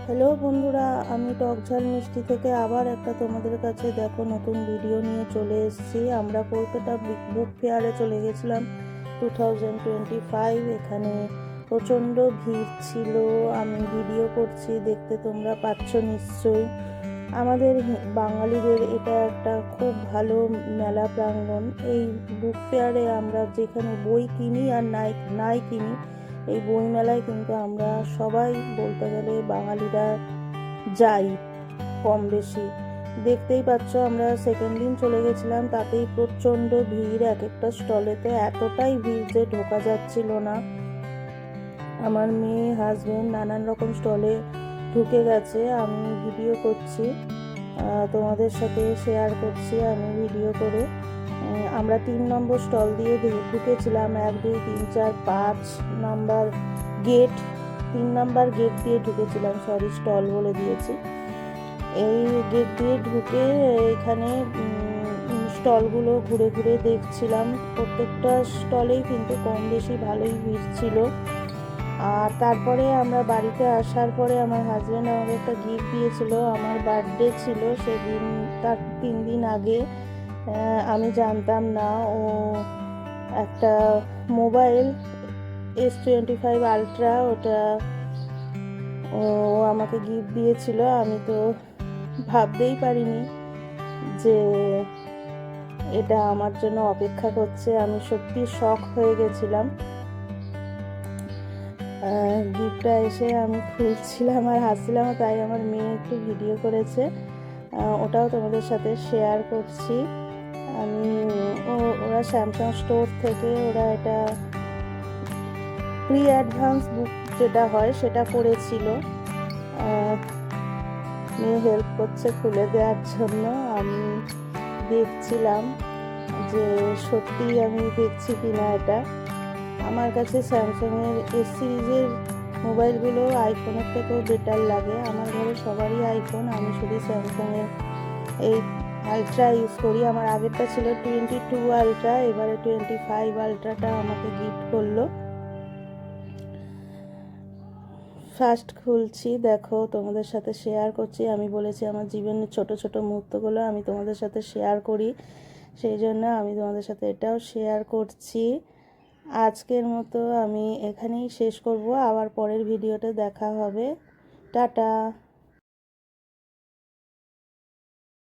Hello বন্ধুরা, আমি টকঝাল মিষ্টি থেকে আবার একটা তোমাদের কাছে দেখো নতুন ভিডিও নিয়ে চলে এসেছি। আমরা কলকাতা বুক ফেয়ারে চলে গেছিলাম 2025। এখানে প্রচণ্ড ভিড় ছিল। আমি ভিডিও করছি, দেখতে তোমরা পাচ্ছ নিশ্চয়ই। আমাদের বাঙালিদের এটা একটা খুব ভালো মেলা প্রাঙ্গণ। এই বুক ফেয়ারে আমরা যেখানে বই কিনি আর নাই কিনি, এই বই মেলায় কিন্তু আমরা সবাই বলতে গেলে বাঙালিরা যাই কম বেশি। দেখতেই পাচ্ছ, আমরা সেকেন্ড দিন চলে গেছিলাম, তাতেই প্রচণ্ড ভিড়। এক একটা স্টলেতে এতটাই ভিড় যে ঢোকা যাচ্ছিল না। আমার মেয়ে, হাজবেন্ড নানান রকম স্টলে ঢুকে গেছে। আমি ভিডিও করছি, তোমাদের সাথে শেয়ার করছি আমি ভিডিও করে। আমরা 3 নম্বর স্টল দিয়ে ঢুকেছিলাম। 1, 2, 3, 4, 5 নাম্বার গেট, 3 নাম্বার গেট দিয়ে ঢুকেছিলাম। স্টল বলে দিয়েছি। এই গেট দিয়ে ঢুকে এখানে স্টলগুলো ঘুরে ঘুরে দেখছিলাম। প্রত্যেকটা স্টলেই কিন্তু কম বেশি ভালোই ভিড় ছিল। আর তারপরে আমরা বাড়িতে আসার পরে আমার হাজব্যান্ড আমাকে একটা গিফট দিয়েছিল। আমার বার্থডে ছিল সেদিন, তার 3 দিন আগে। আমি জানতাম না। ও একটা মোবাইল S25 আলট্রা, ওটা ও আমাকে গিফট দিয়েছিল। আমি তো ভাবতেই পারিনি যে এটা আমার জন্য অপেক্ষা করছে। আমি সত্যি শক হয়ে গেছিলাম। গিফটটা এসে আমি খুলছিলাম আর হাসছিলাম, তাই আমার মেয়ে একটু ভিডিও করেছে, ওটাও তোমাদের সাথে শেয়ার করছি আমি। ওরা স্যামসাং স্টোর থেকে ওরা এটা প্রি অ্যাডভান্স বুক যেটা হয় সেটা করেছিল। মেয়ে হেল্প করছে খুলে দেওয়ার জন্য। আমি দেখছিলাম যে সত্যি আমি দেখছি কিনা এটা। আমার কাছে স্যামসাংয়ের S সিরিজের মোবাইলগুলো আইফোনের থেকেও বেটার লাগে। আমার ঘরে সবারই আইফোন, আমি শুধু স্যামসাংয়ের এই আলট্রা ইউজ করি। আমার আগেরটা ছিল 22 আলট্রা, এবারে 25 আলট্রাটা আমাকে গিফট করলো। ফার্স্ট খুলছি, দেখো তোমাদের সাথে শেয়ার করছি। আমি বলেছি আমার জীবনের ছোট ছোট মুহূর্তগুলো আমি তোমাদের সাথে শেয়ার করি, সেই জন্য আমি তোমাদের সাথে এটাও শেয়ার করছি। আজকের মতো আমি এখানেই শেষ করব, আবার পরের ভিডিওতে দেখা হবে। টাটা।